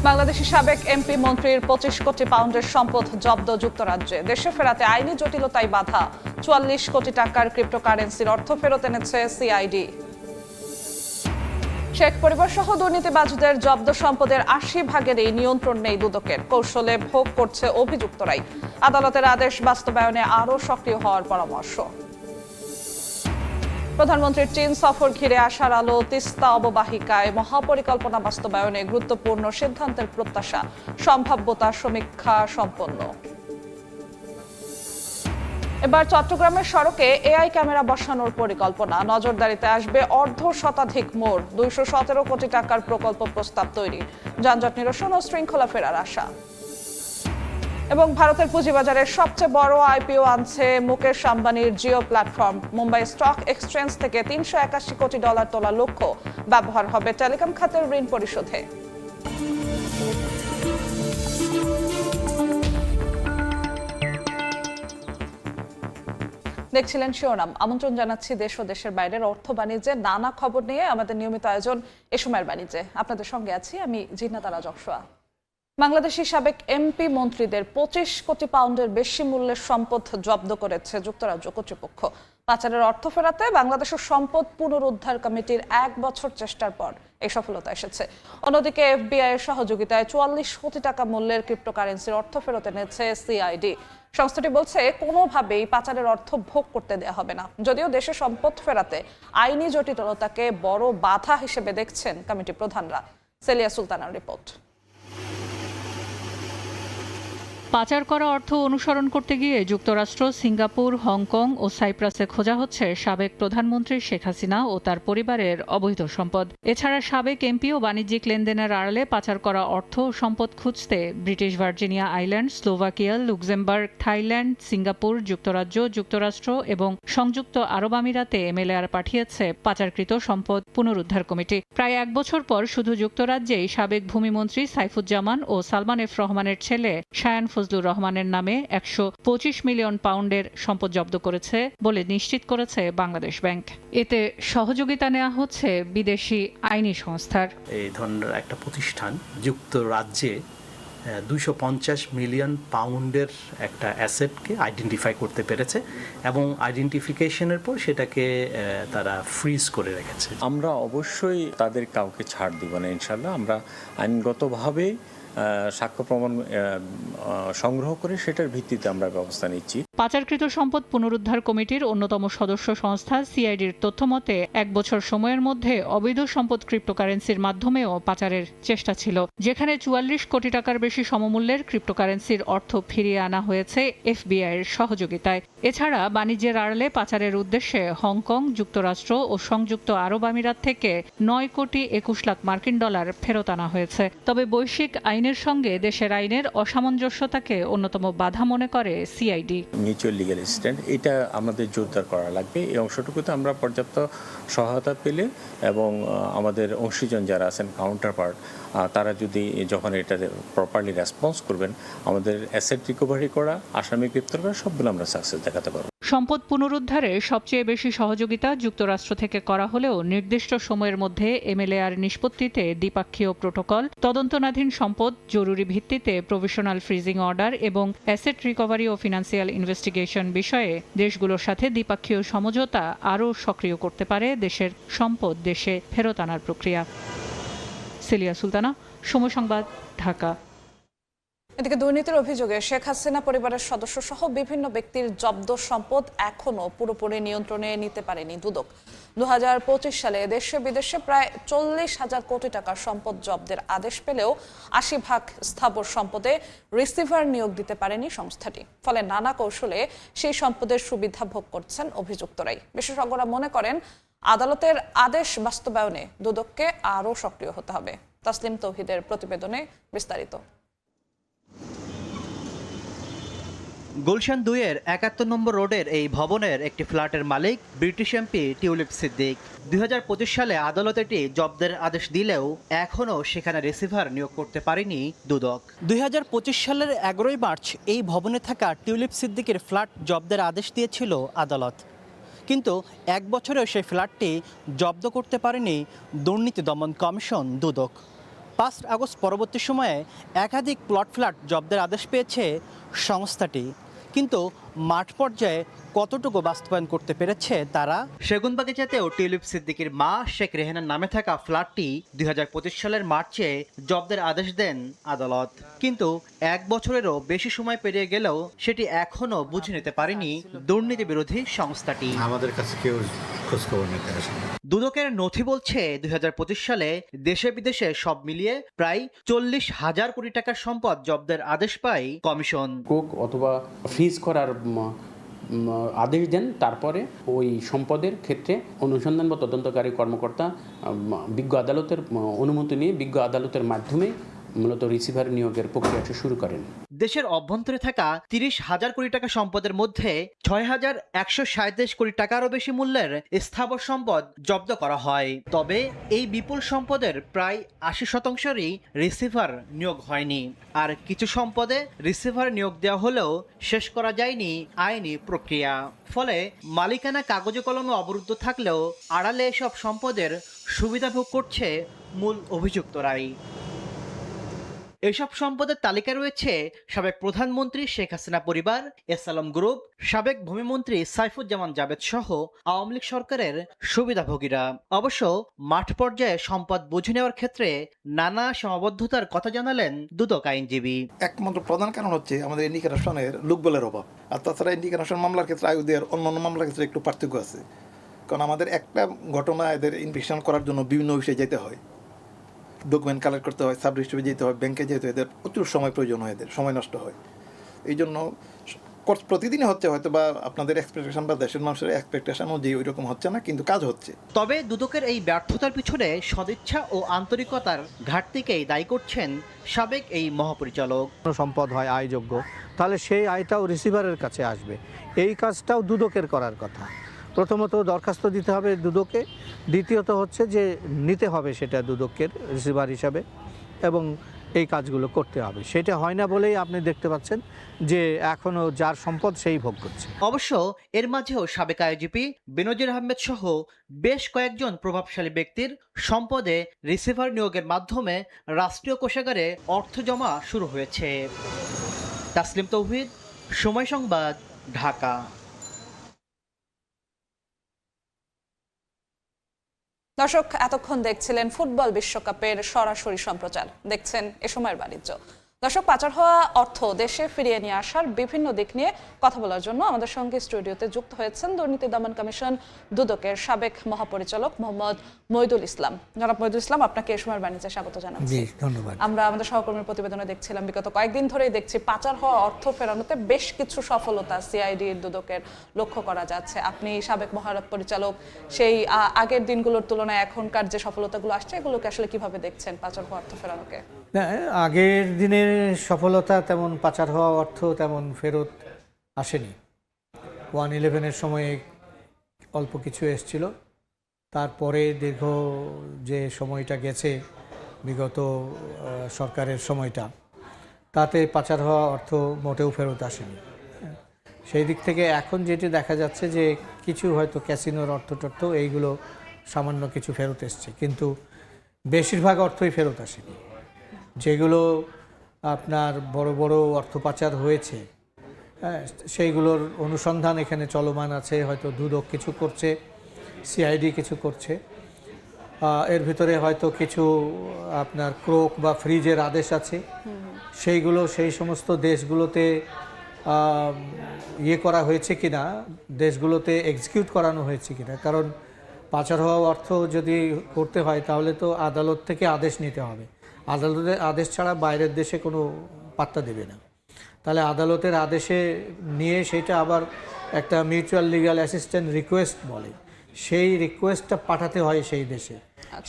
বাংলাদেশের সাবেক এমপি মন্ত্রীর 25 কোটি পাউন্ডের সম্পদ জব্দ যুক্তরাজ্যে। দেশে ফেরাতে আইনি জটিলতায় বাধা। 44 কোটি টাকার ক্রিপ্টোকারেন্সির অর্থ ফেরত এনেছে সিআইডি। শেখ পরিবার সহ দুর্নীতিবাজদের জব্দ সম্পদের 80% নিয়ন্ত্রণ নেই দুদকের। কৌশলে ভোগ করছে অভিযুক্তরাই। আদালতের আদেশ বাস্তবায়নে আরও সক্রিয় হওয়ার পরামর্শ। প্রধানমন্ত্রীর চীন সফর ঘিরে আসার আলো। তিস্তা অববাহিকায় মহাপরিকল্পনা বাস্তবায়নে গুরুত্বপূর্ণ সিদ্ধান্তের প্রত্যাশা। সম্ভাব্যতা সমীক্ষা সম্পন্ন। এবার চট্টগ্রামের সড়কে এআই ক্যামেরা বসানোর পরিকল্পনা। নজরদারিতে আসবে অর্ধশতাধিক মোড়। 217 কোটি টাকার প্রকল্প প্রস্তাব তৈরি। যানজট নিরসন ও শৃঙ্খলা ফেরার আশা। এবং ভারতের পুঁজিবাজারের সবচেয়ে বড় আইপিও আনছে মুকেশ আম্বানির Jio platform. Mumbai stock exchange থেকে $381 কোটি তোলা লক্ষ্য। ব্যবহার হবে টেলিকম খাতের ঋণ পরিশোধে। দেখছিলেন শিরোনাম। আমন্ত্রণ জানাচ্ছি দেশ ও দেশের বাইরের অর্থ বাণিজ্যের নানা খবর নিয়ে আমাদের নিয়মিত আয়োজন এ সময়ের বাণিজ্যে। আপনাদের সঙ্গে আছি আমি জিন্নাত আরা জকসোয়া। বাংলাদেশের সাবেক এমপি মন্ত্রীদের 25 কোটি পাউন্ডের বেশি মূল্যের সম্পদ জব্দ করেছে যুক্তরাজ্য কর্তৃপক্ষ। পাচারের অর্থ ফেরাতে বাংলাদেশের সম্পদ পুনরুদ্ধার কমিটির 1 বছর চেষ্টার পর এই সফলতা এসেছে। অন্যদিকে এফবিআই এর সহযোগিতায় 44 কোটি টাকা মূল্যের ক্রিপ্টোকারেন্সির অর্থ ফেরত এনেছে সিআইডি। সংস্থাটি বলছে কোনোভাবেই পাচারের অর্থ ভোগ করতে দেওয়া হবে না। যদিও দেশে সম্পদ ফেরাতে আইনি জটিলতাকে বড় বাধা হিসেবে দেখছেন কমিটি প্রধানরা। সেলিয়া সুলতানার রিপোর্ট। পাচার করা অর্থ অনুসরণ করতে গিয়ে যুক্তরাষ্ট্র, সিঙ্গাপুর, হংকং ও সাইপ্রাসে খোঁজা হচ্ছে সাবেক প্রধানমন্ত্রী শেখ হাসিনা ও তার পরিবারের অবৈধ সম্পদ। এছাড়া সাবেক এমপি ও বাণিজ্যিক লেনদেনের আড়ালে পাচার করা অর্থ ও সম্পদ খুঁজতে British Virginia island, Slovakia, Luxembourg, Thailand, Singapore, যুক্তরাজ্য, যুক্তরাষ্ট্র এবং সংযুক্ত আরব আমিরাতে এমএলআর পাঠিয়েছে পাচারকৃত সম্পদ পুনরুদ্ধার কমিটি। প্রায় 1 বছর পর শুধু যুক্তরাজ্যেই সাবেক ভূমিমন্ত্রী সাইফুজ্জামান ও সালমান এফ রহমানের ছেলে শায়ান ফজলুর রহমানের নামে 125 মিলিয়ন পাউন্ডের সম্পদ জব্দ করেছে বলে নিশ্চিত করেছে বাংলাদেশ ব্যাংক। এতে সহযোগিতা নেওয়া হচ্ছে বিদেশি আইনি সংস্থার। এই ধরনের একটা প্রতিষ্ঠান যুক্তরাজ্যে 250 মিলিয়ন পাউন্ডের একটা অ্যাসেটকে আইডেন্টিফাই করতে পেরেছে এবং আইডেন্টিফিকেশনের পর সেটাকে তারা ফ্রিজ করে রেখেছে। আমরা অবশ্যই তাদের কাউকে ছাড় দিব না ইনশাল্লাহ। আমরা আইনগতভাবে সাক্ষ্য প্রমাণ সংগ্রহ করে সেটার ভিত্তিতে আমরা ব্যবস্থা নিচ্ছি। পাচারকৃত সম্পদ পুনরুদ্ধার কমিটির অন্যতম সদস্য সংস্থা সিআইডির তথ্যমতে 1 বছর সময়ের মধ্যে অবৈধ সম্পদ ক্রিপ্টোকারেন্সির মাধ্যমেও পাচারের চেষ্টা ছিল, যেখানে 44 কোটি টাকার বেশি সমমূল্যের ক্রিপ্টোকারেন্সির অর্থ ফিরিয়ে আনা হয়েছে এফবিআই এর সহযোগিতায়। এছাড়া বাণিজ্যের আড়ালে পাচারের উদ্দেশ্যে হংকং, যুক্তরাষ্ট্র ও সংযুক্ত আরব আমিরাত থেকে 9 কোটি 21 লাখ মার্কিন ডলার ফেরত আনা হয়েছে। তবে বৈশ্বিক আইনের সঙ্গে দেশের আইনের অসামঞ্জস্যতাকে অন্যতম বাধা মনে করে সিআইডি। মিউচুয়াল লিগ্যাল অ্যাসিস্ট্যান্ট এটা আমাদের জোরদার করা লাগবে। এই অংশটুকুতে আমরা পর্যাপ্ত সহায়তা পেলে এবং আমাদের অংশীজন যারা আছেন কাউন্টার পার্ট তারা যদি যখন এটা প্রপারলি রেসপন্স করবেন, আমাদের অ্যাসেট রিকভারি করা, আসামি গ্রেপ্তার করা সবগুলো আমরা সাকসেস দেখাতে পারব। সম্পদ পুনরুদ্ধারে সবচেয়ে বেশি সহযোগিতা যুক্তরাষ্ট্র থেকে করা হলেও নির্দিষ্ট সময়ের মধ্যে এমএলআর নিষ্পত্তিতে দ্বিপাক্ষীয় প্রোটোকল, তদন্তনাধীন সম্পদ জরুরি ভিত্তিতে প্রভিশনাল ফ্রিজিং অর্ডার এবং অ্যাসেট রিকভারি ও ফিনান্সিয়াল ইনভেস্টিগেশন বিষয়ে দেশগুলোর সাথে দ্বিপাক্ষীয় সমঝোতা আরও সক্রিয় করতে পারে দেশের সম্পদ দেশে ফেরত আনার প্রক্রিয়া। সেলিয়া সুলতানা, সময় সংবাদ, ঢাকা। এদিকে দুর্নীতির অভিযোগে শেখ হাসিনা পরিবারের সদস্য সহ বিভিন্ন ব্যক্তির জব্দ সম্পদ এখনো পুরোপুরি নিয়ন্ত্রণে নিতে পারেনি দুদক। 2025 সালে দেশে বিদেশে প্রায় 40,000 কোটি টাকার সম্পদ জব্দের আদেশ পেলেও 80% স্থাবর সম্পদে রিসিভার নিয়োগ দিতে পারেনি সংস্থাটি। ফলে নানা কৌশলে সেই সম্পদের সুবিধা ভোগ করছেন অভিযুক্তরাই। বিশেষজ্ঞরা মনে করেন আদালতের আদেশ বাস্তবায়নে দুদককে আরও সক্রিয় হতে হবে। তাসলিম তৌহিদের প্রতিবেদনে বিস্তারিত। গুলশান 2-এর 71 নম্বর রোডের এই ভবনের একটি ফ্ল্যাটের মালিক ব্রিটিশ এমপি টিউলিপ সিদ্দিক। 2025 সালে আদালত এটি জব্দের আদেশ দিলেও এখনও সেখানে রিসিভার নিয়োগ করতে পারেনি দুদক। 2025 সালের 11 মার্চ এই ভবনে থাকা টিউলিপ সিদ্দিকের ফ্ল্যাট জব্দের আদেশ দিয়েছিল আদালত, কিন্তু 1 বছরেও সেই ফ্ল্যাটটি জব্দ করতে পারেনি দুর্নীতি দমন কমিশন দুদক। 5 আগস্ট পরবর্তী সময়ে একাধিক প্লট ফ্ল্যাট জব্দের আদেশ পেয়েছে সংস্থাটি, কিন্তু মাঠ পর্যায়ে কতটুকু বাস্তবায়ন করতে পেরেছে তারা? সেগুনবাগিচাতেও টিউলিপ সিদ্দিকীর মা শেখ রেহানার নামে থাকা ফ্ল্যাটটি 2025 সালের মার্চে জব্দের আদেশ দেন আদালত, কিন্তু 1 বছরেরও বেশি সময় পেরিয়ে গেলেও সেটি এখনও বুঝে নিতে পারেনি দুর্নীতি বিরোধী সংস্থাটি। আমাদের কাছে কেউ খোঁজখবর নিতে আসে না। দুদকের নথি বলছে 2025 সালে দেশে বিদেশে সব মিলিয়ে প্রায় 40,000 কোটি টাকার সম্পদ জব্দের আদেশ পায় কমিশন। কোক অথবা ফ্রিজ করার আদেশ দেন, তারপরে ওই সম্পদের ক্ষেত্রে অনুসন্ধান বা তদন্তকারী কর্মকর্তা বিজ্ঞ আদালতের অনুমতি নিয়ে বিজ্ঞ আদালতের মাধ্যমে মূলত রিসিভার নিয়োগের প্রক্রিয়াটি শুরু করেন। দেশের অভ্যন্তরে থাকা 30,000 কোটি টাকা সম্পদের মধ্যে 6,137 কোটি টাকারও বেশি মূল্যের স্থাবর সম্পদ জব্দ করা হয়। তবে এই বিপুল সম্পদের প্রায় 80%রই রিসিভার নিয়োগ হয়নি, আর কিছু সম্পদে রিসিভার নিয়োগ দেওয়া হলেও শেষ করা যায়নি আইনি প্রক্রিয়া। ফলে মালিকানা কাগজে কলমে অবরুদ্ধ থাকলেও আড়ালে এসব সম্পদের সুবিধা ভোগ করছে মূল অভিযুক্তরাই। এসব সম্পদের তালিকা রয়েছে সাবেক প্রধানমন্ত্রী শেখ হাসিনা পরিবার, এসআলম গ্রুপ, সাবেক ভূমিমন্ত্রী সাইফুজ্জামান জাবেদ সহ আওয়ামী লীগ সরকারের সুবিধাভোগীরা। অবশ্য মাঠ পর্যায়ে সম্পদ বুঝে নেওয়ার ক্ষেত্রে নানা সীমাবদ্ধতার কথা জানালেন দুদক আইনজীবী। একমাত্র প্রধান কারণ হচ্ছে আমাদের ইন্ডিকেশনের লোকবলের অভাব, আর তাছাড়া ইন্ডিকেশন মামলার ক্ষেত্রে আয়ুদের অন্যান্য মামলার ক্ষেত্রে একটু পার্থক্য আছে, কারণ আমাদের একটা ঘটনা এদের ইনভেস্টিগেশন করার জন্য বিভিন্ন বিষয়ে যেতে হয়, ডকুমেন্ট কালেক্ট করতে হয়, সাব রেজিস্ট্রিতে যেতে হয়, ব্যাংকে যেতে হয়, এদের প্রচুর সময় প্রয়োজন হয়, এদের সময় নষ্ট হয়। এই জন্য প্রতিদিনই হচ্ছে, হয়তো বা আপনাদের এক্সপেকটেশন বা দেশের মানুষের এক্সপেকটেশন অনুযায়ী ওই রকম হচ্ছে না, কিন্তু কাজ হচ্ছে। তবে দুদকের এই ব্যর্থতার পিছনে সদিচ্ছা ও আন্তরিকতার ঘাটতিকেই দায়ী করছেন সাবেক এই মহাপরিচালক। সম্পদ হয় আয়যোগ্য, তাহলে সেই আয়টাও রিসিভারের কাছে আসবে। এই কাজটাও দুদকের করার কথা। প্রথমত দরখাস্ত দিতে হবে দুদকে, দ্বিতীয়ত হচ্ছে যে নিতে হবে সেটা দুদকের রিসিভার হিসাবে, এবং এই কাজগুলো করতে হবে। সেটা হয় না বলেই আপনি দেখতে পাচ্ছেন যে এখনও যার সম্পদ সেই ভোগ করছে। অবশ্য এর মাঝেও সাবেক আইজিপি বেনজির আহমেদ সহ বেশ কয়েকজন প্রভাবশালী ব্যক্তির সম্পদে রিসিভার নিয়োগের মাধ্যমে রাষ্ট্রীয় কোষাগারে অর্থ জমা শুরু হয়েছে। তাসলিম তৌহিদ, সময় সংবাদ, ঢাকা। দর্শক, এতক্ষণ দেখছিলেন ফুটবল বিশ্বকাপের সরাসরি সম্প্রচার। দেখছেন এ সময়ের বাণিজ্য। দর্শক, পাচার হওয়া অর্থ দেশে ফিরিয়ে নিয়ে আসার বিভিন্ন দিক নিয়ে কথা বলার জন্য আমাদের সঙ্গে স্টুডিওতে যুক্ত হয়েছেন দুর্নীতি দমন কমিশন দুদকের সাবেক মহাপরিচালক মোহাম্মদ মইদুল ইসলাম। জনাব মইদুল ইসলাম, আপনাকে এ সময়ের বাণিজ্যে স্বাগত জানাচ্ছি। ধন্যবাদ। আমরা আমাদের সহকর্মীর প্রতিবেদনে দেখছিলাম বিগত কয়েকদিন ধরেই দেখছি পাচার হওয়া অর্থ ফেরানোতে বেশ কিছু সফলতা সিআইডি দুদকের লক্ষ্য করা যাচ্ছে। আপনি সাবেক মহাপরিচালক, সেই আগের দিনগুলোর তুলনায় এখনকার যে সফলতাগুলো আসছে এগুলোকে আসলে কিভাবে দেখছেন পাচার হওয়া অর্থ ফেরানোকে? না, আগের দিনের সফলতা তেমন পাচার হওয়া অর্থ তেমন ফেরত আসেনি। 1/11-এর সময়ে অল্প কিছু এসছিল, তারপরে দীর্ঘ যে সময়টা গেছে বিগত সরকারের সময়টা, তাতে পাচার হওয়া অর্থ মোটেও ফেরত আসেনি। সেই দিক থেকে এখন যেটি দেখা যাচ্ছে যে কিছু হয়তো ক্যাসিনোর অর্থ টর্থ এইগুলো সামান্য কিছু ফেরত এসছে, কিন্তু বেশিরভাগ অর্থই ফেরত আসেনি। যেগুলো আপনার বড় বড় অর্থ পাচার হয়েছে, সেইগুলোর অনুসন্ধান এখানে চলমান আছে। হয়তো দুদক কিছু করছে, সিআইডি কিছু করছে, এর ভিতরে হয়তো কিছু আপনার ক্রোক বা ফ্রিজের আদেশ আছে, সেইগুলো সেই সমস্ত দেশগুলোতে ইয়ে করা হয়েছে কিনা, দেশগুলোতে এক্সিকিউট করানো হয়েছে কিনা। কারণ পাচার হওয়া অর্থ যদি করতে হয় তাহলে তো আদালত থেকে আদেশ নিতে হবে। আদালতের আদেশ ছাড়া বাইরের দেশে কোনো পাত্তা দেবে না। তাহলে আদালতের আদেশে নিয়ে সেটা আবার একটা মিউচুয়াল লিগ্যাল অ্যাসিস্ট্যান্ট রিকোয়েস্ট বলে, সেই রিকোয়েস্টটা পাঠাতে হয় সেই দেশে।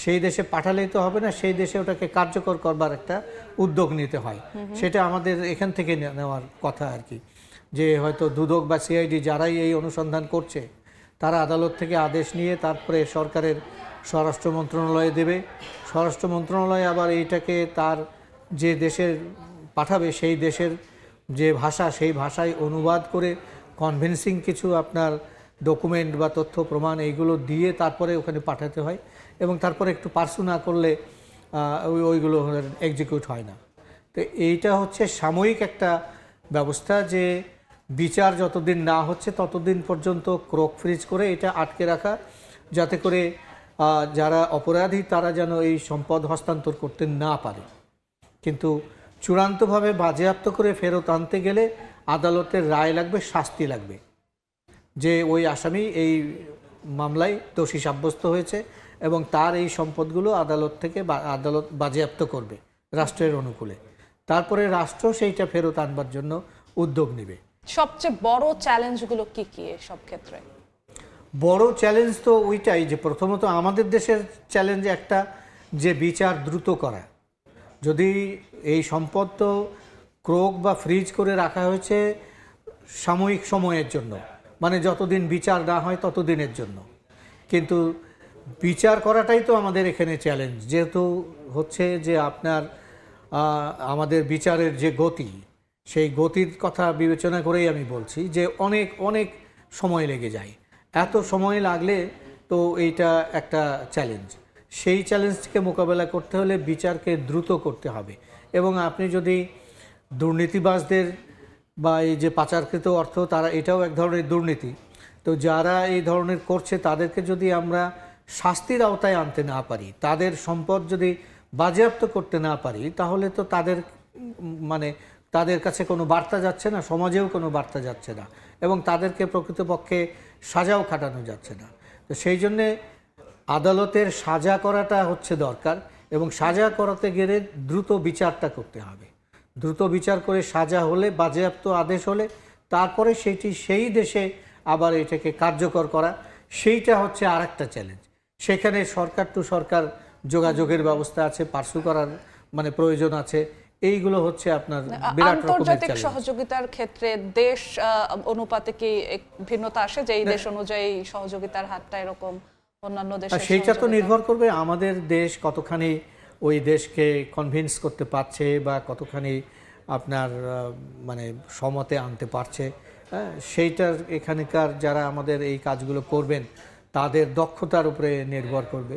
সেই দেশে পাঠালেই তো হবে না, সেই দেশে ওটাকে কার্যকর করবার একটা উদ্যোগ নিতে হয়। সেটা আমাদের এখান থেকে নেওয়ার কথা আর কি, যে হয়তো দুদক বা সিআইডি যারাই এই অনুসন্ধান করছে তারা আদালত থেকে আদেশ নিয়ে তারপরে সরকারের স্বরাষ্ট্র মন্ত্রণালয়ে দেবে। স্বরাষ্ট্র মন্ত্রণালয় আবার এইটাকে তার যে দেশের পাঠাবে সেই দেশের যে ভাষা, সেই ভাষায় অনুবাদ করে কনভিন্সিং কিছু আপনার ডকুমেন্ট বা তথ্য প্রমাণ এইগুলো দিয়ে তারপরে ওখানে পাঠাতে হয়। এবং তারপরে একটু পার্সু না করলে ওইগুলো এক্সিকিউট হয় না। তো এইটা হচ্ছে সাময়িক একটা ব্যবস্থা, যে বিচার যতদিন না হচ্ছে ততদিন পর্যন্ত ক্রোক ফ্রিজ করে এটা আটকে রাখা, যাতে করে যারা অপরাধী তারা যেন এই সম্পদ হস্তান্তর করতে না পারে। কিন্তু চূড়ান্তভাবে বাজেয়াপ্ত করে ফেরত আনতে গেলে আদালতের রায় লাগবে, শাস্তি লাগবে, যে ওই আসামি এই মামলায় দোষী সাব্যস্ত হয়েছে এবং তার এই সম্পদগুলো আদালত থেকে আদালত বাজেয়াপ্ত করবে রাষ্ট্রের অনুকূলে। তারপরে রাষ্ট্র সেইটা ফেরত আনবার জন্য উদ্যোগ নেবে। সবচেয়ে বড় চ্যালেঞ্জগুলো কি কি সব ক্ষেত্রে? বড় চ্যালেঞ্জ তো ওইটাই, যে প্রথমত আমাদের দেশের চ্যালেঞ্জ একটা, যে বিচার দ্রুত করা। যদি এই সম্পদ তো ক্রোক বা ফ্রিজ করে রাখা হয়েছে সাময়িক সময়ের জন্য, মানে যতদিন বিচার না হয় ততদিনের জন্য, কিন্তু বিচার করাটাই তো আমাদের এখানে চ্যালেঞ্জ। যেহেতু হচ্ছে যে আপনার আমাদের বিচারের যে গতি, সেই গতির কথা বিবেচনা করেই আমি বলছি যে অনেক অনেক সময় লেগে যায়। এত সময় লাগলে তো এইটা একটা চ্যালেঞ্জ। সেই চ্যালেঞ্জকে মোকাবেলা করতে হলে বিচারকে দ্রুত করতে হবে। এবং আপনি যদি দুর্নীতিবাজদের বা এই যে পাচারকৃত অর্থ, তারা এটাও এক ধরনের দুর্নীতি, তো যারা এই ধরনের করছে তাদেরকে যদি আমরা শাস্তির আওতায় আনতে না পারি, তাদের সম্পদ যদি বাজেয়াপ্ত করতে না পারি, তাহলে তো তাদের কাছে কোনো বার্তা যাচ্ছে না, সমাজেও কোনো বার্তা যাচ্ছে না, এবং তাদেরকে প্রকৃতপক্ষে সাজাও খাটানো যাচ্ছে না। তো সেই জন্যে আদালতের সাজা করাটা হচ্ছে দরকার, এবং সাজা করাতে গেলে দ্রুত বিচারটা করতে হবে। দ্রুত বিচার করে সাজা হলে, বাজেয়াপ্ত আদেশ হলে, তারপরে সেইটি সেই দেশে আবার এটাকে কার্যকর করা, সেইটা হচ্ছে আর একটা চ্যালেঞ্জ। সেখানে সরকার টু সরকার যোগাযোগের ব্যবস্থা আছে, পার্সু করার প্রয়োজন আছে। এইগুলো হচ্ছে আপনার বিরাট রকমের আন্তর্জাতিক চ্যালেঞ্জ। সহযোগিতার ক্ষেত্রে দেশ অনুপাতে কি ভিন্নতা আসে, যে এই দেশ অনুযায়ী সহযোগিতার হাতটা এরকম অন্যান্য দেশের? সেইটা তো নির্ভর করবে আমাদের দেশ কতখানি ওই দেশকে কনভিন্স করতে পারছে বা কতখানি আপনার সমতে আনতে পারছে। সেইটার এখানকার যারা আমাদের এই কাজগুলো করবেন তাদের দক্ষতার উপরে নির্ভর করবে।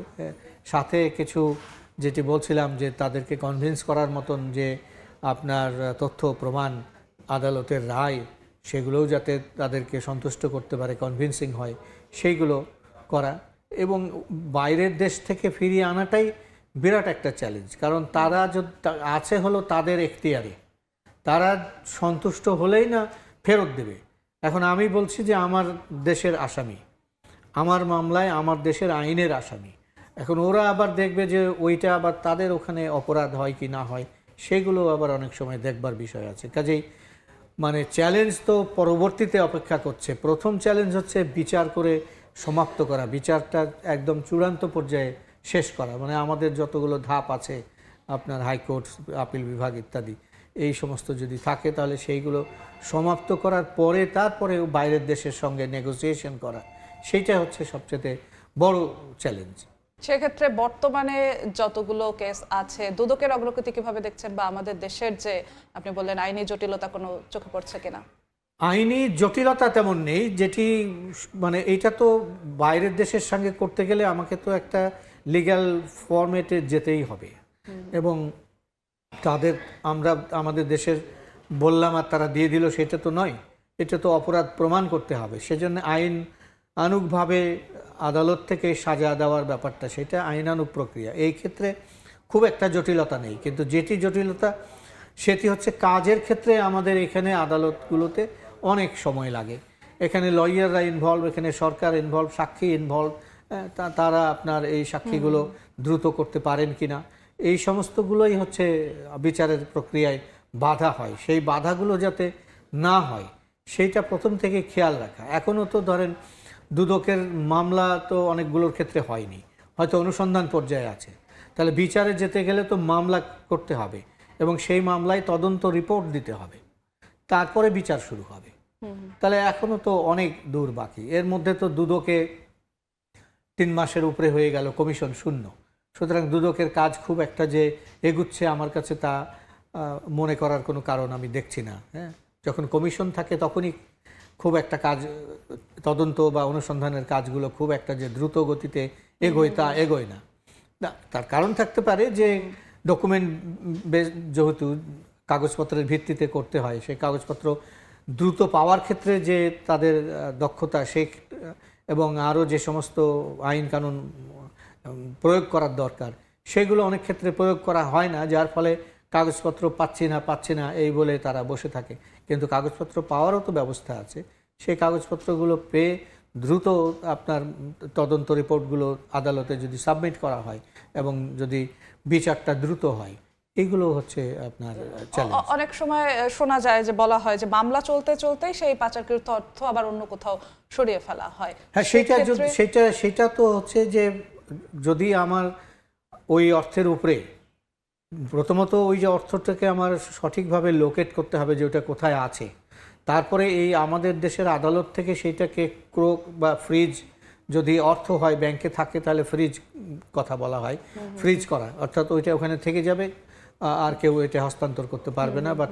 সাথে কিছু যেটি বলছিলাম, যে তাদেরকে কনভিন্স করার মতন যে আপনার তথ্য প্রমাণ, আদালতের রায়, সেগুলোও যাতে তাদেরকে সন্তুষ্ট করতে পারে, কনভিন্সিং হয়, সেইগুলো করা। এবং বাইরের দেশ থেকে ফিরিয়ে আনাটাই বিরাট একটা চ্যালেঞ্জ, কারণ তারা আছে হলো তাদের এখতিয়ারে, তারা সন্তুষ্ট হলেই না ফেরত দেবে। এখন আমি বলছি যে আমার দেশের আসামি, আমার মামলায় আমার দেশের আইনের আসামি, এখন ওরা আবার দেখবে যে ওইটা আবার তাদের ওখানে অপরাধ হয় কি না হয়, সেগুলো আবার অনেক সময় দেখবার বিষয় আছে। কাজেই চ্যালেঞ্জ তো পরবর্তীতে অপেক্ষা করছে। প্রথম চ্যালেঞ্জ হচ্ছে বিচার করে সমাপ্ত করা, বিচারটা একদম চূড়ান্ত পর্যায়ে শেষ করা। আমাদের যতগুলো ধাপ আছে, আপনার হাইকোর্ট, আপিল বিভাগ ইত্যাদি, এই সমস্ত যদি থাকে তাহলে সেইগুলো সমাপ্ত করার পরে তারপরে বাইরের দেশের সঙ্গে নেগোসিয়েশন করা, সেইটা হচ্ছে সবচেয়ে বড় চ্যালেঞ্জ। সেক্ষেত্রে বর্তমানে যতগুলো কেস আছে, দুদকের অগ্রগতি কিভাবে দেখছেন, বা আমাদের দেশের যে আপনি বললেন আইনি জটিলতা কোনো চোখে পড়ছে কিনা? আইনি জটিলতা তেমন নেই, যেটি এইটা তো বাইরের দেশের সঙ্গে করতে গেলে আমাকে তো একটা লিগ্যাল ফরম্যাটে যেতেই হবে, এবং আমরা আমাদের দেশের বললাম আর তারা দিয়ে দিল সেটা তো নয়, এটা তো অপরাধ প্রমাণ করতে হবে। সেজন্য আইনানুগভাবে আদালত থেকে সাজা দেওয়ার ব্যাপারটা, সেটা আইনানুগ প্রক্রিয়া। এই ক্ষেত্রে খুব একটা জটিলতা নেই, কিন্তু যেটি জটিলতা সেটি হচ্ছে কাজের ক্ষেত্রে আমাদের এখানে আদালতগুলোতে অনেক সময় লাগে। এখানে লয়াররা ইনভলভ, এখানে সরকার ইনভলভ, সাক্ষী ইনভলভ, তারা আপনার এই সাক্ষীগুলো দ্রুত করতে পারেন কিনা, এই সমস্তগুলোই হচ্ছে বিচারের প্রক্রিয়ায় বাধা হয়। সেই বাধাগুলো যাতে না হয় সেইটা প্রথম থেকে খেয়াল রাখা। এখনও তো ধরেন দুদকের মামলা তো অনেকগুলোর ক্ষেত্রে হয়নি, হয়তো অনুসন্ধান পর্যায়ে আছে, তাহলে বিচারে যেতে গেলে তো মামলা করতে হবে এবং সেই মামলায় তদন্ত রিপোর্ট দিতে হবে, তারপরে বিচার শুরু হবে। তাহলে এখনও তো অনেক দূর বাকি। এর মধ্যে তো দুদকে 3 মাসের উপরে হয়ে গেল কমিশন শূন্য। সুতরাং দুদকের কাজ খুব একটা যে এগুচ্ছে আমার কাছে তা মনে করার কোনো কারণ আমি দেখছি না। যখন কমিশন থাকে তখনই খুব একটা কাজ, তদন্ত বা অনুসন্ধানের কাজগুলো খুব একটা যে দ্রুত গতিতে এগোয় তা এগোয় না। না, তার কারণ থাকতে পারে যে ডকুমেন্ট যেহেতু কাগজপত্রের ভিত্তিতে করতে হয়, সেই কাগজপত্র দ্রুত পাওয়ার ক্ষেত্রে যে তাদের দক্ষতা সেই এবং আরও যে সমস্ত আইন কানুন প্রয়োগ করার দরকার সেগুলো অনেক ক্ষেত্রে প্রয়োগ করা হয় না, যার ফলে কাগজপত্র পাচ্ছি না এই বলে তারা বসে থাকে। কিন্তু কাগজপত্র পাওয়ারও তো ব্যবস্থা আছে, সেই কাগজপত্রগুলো পেয়ে দ্রুত আপনার তদন্ত রিপোর্টগুলো আদালতে যদি সাবমিট করা হয় এবং যদি বিচারটা দ্রুত হয়, এগুলো হচ্ছে আপনার চ্যালেঞ্জ। অনেক সময় শোনা যায় যে বলা হয় যে মামলা চলতে চলতেই সেই পাচারকৃত অর্থ আবার অন্য কোথাও সরিয়ে ফেলা হয়। হ্যাঁ, সেটা তো হচ্ছে যে যদি আমার ওই অর্থের উপরে প্রথমত ওই যে অর্থটাকে আমার সঠিকভাবে লোকেট করতে হবে যে ওটা কোথায় আছে, তারপরে এই আমাদের দেশের আদালত থেকে সেইটাকে ক্রোক বা ফ্রিজ, যদি অর্থ হয় ব্যাংকে থাকে তাহলে ফ্রিজ কথা বলা হয়, ফ্রিজ করা, অর্থাৎ ওইটা ওখানে থেকে যাবে আর কেউ এটা হস্তান্তর করতে পারবে না বা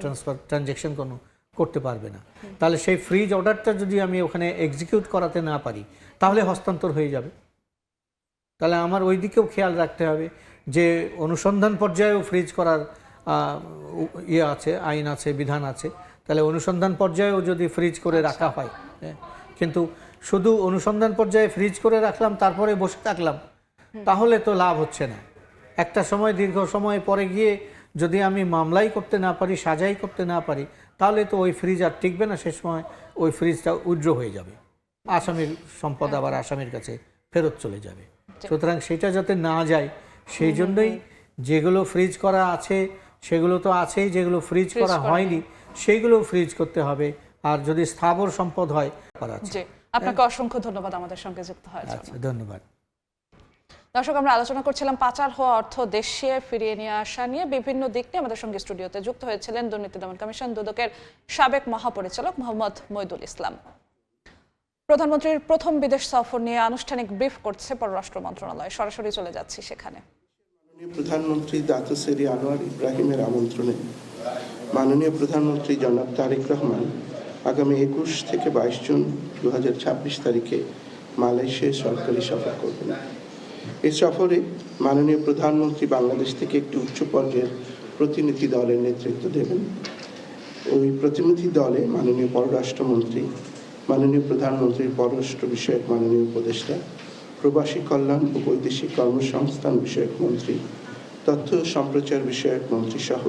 ট্রানজ্যাকশন কোনো করতে পারবে না। তাহলে সেই ফ্রিজ অর্ডারটা যদি আমি ওখানে এক্সিকিউট করাতে না পারি তাহলে হস্তান্তর হয়ে যাবে। তাহলে আমার ওই দিকেও খেয়াল রাখতে হবে যে অনুসন্ধান পর্যায়েও ফ্রিজ করার আছে, আইন আছে, বিধান আছে। তাহলে অনুসন্ধান পর্যায়েও যদি ফ্রিজ করে রাখা হয়, কিন্তু শুধু অনুসন্ধান পর্যায়ে ফ্রিজ করে রাখলাম তারপরে বসে থাকলাম, তাহলে তো লাভ হচ্ছে না। একটা সময় দীর্ঘ সময় পরে গিয়ে যদি আমি মামলাই করতে না পারি, সাজাই করতে না পারি, তাহলে তো ওই ফ্রিজ আর টিকবে না, সে সময় ওই ফ্রিজটা উইথড্র হয়ে যাবে, আসামির সম্পদ আবার আসামির কাছে ফেরত চলে যাবে। সুতরাং সেটা যাতে না যায় সেই জন্যই যেগুলো ফ্রিজ করা আছে সেগুলো তো আছেই, যেগুলো ফ্রিজ করা হয়নি সেইগুলো ফ্রিজ করতে হবে, আর যদি স্থাবর সম্পদ হয় করা আছে। আপনাকে অসংখ্য ধন্যবাদ আমাদের সঙ্গে যুক্ত হওয়ার জন্য। ধন্যবাদ। দর্শক, আমরা আলোচনা করছিলাম পাচার হওয়া অর্থ দেশে ফিরিয়ে নিয়ে আসা নিয়ে। বিভিন্ন দিক নিয়ে আমাদের সঙ্গে স্টুডিওতে যুক্ত হয়েছিলেন দুর্নীতি দমন কমিশন দুদকের সাবেক মহাপরিচালক মোহাম্মদ মইদুল ইসলাম। প্রধানমন্ত্রীর প্রথম বিদেশ সফর নিয়ে আনুষ্ঠানিক ব্রিফ করছে পররাষ্ট্র মন্ত্রণালয়, সরাসরি চলে যাচ্ছি সেখানে। মাননীয় প্রধানমন্ত্রী দাতো সেরি আনোয়ার ইব্রাহিমের আমন্ত্রণে মাননীয় প্রধানমন্ত্রী জনাব তারেক রহমান আগামী 21 থেকে 22 জুন 2026 তারিখে মালয়েশিয়ায় সরকারি সফর করবেন। এই সফরে মাননীয় প্রধানমন্ত্রী বাংলাদেশ থেকে একটি উচ্চ পর্যায়ের প্রতিনিধি দলের নেতৃত্ব দেবেন। ওই প্রতিনিধি দলে মাননীয় পররাষ্ট্রমন্ত্রী, মাননীয় প্রধানমন্ত্রীর পররাষ্ট্র বিষয়ক মাননীয় উপদেষ্টা, প্রবাসী কল্যাণ ও বৈদেশিক কর্মসংস্থান বিষয়ক মন্ত্রী, তথ্য ও সম্প্রচার বিষয়ক মন্ত্রী সহ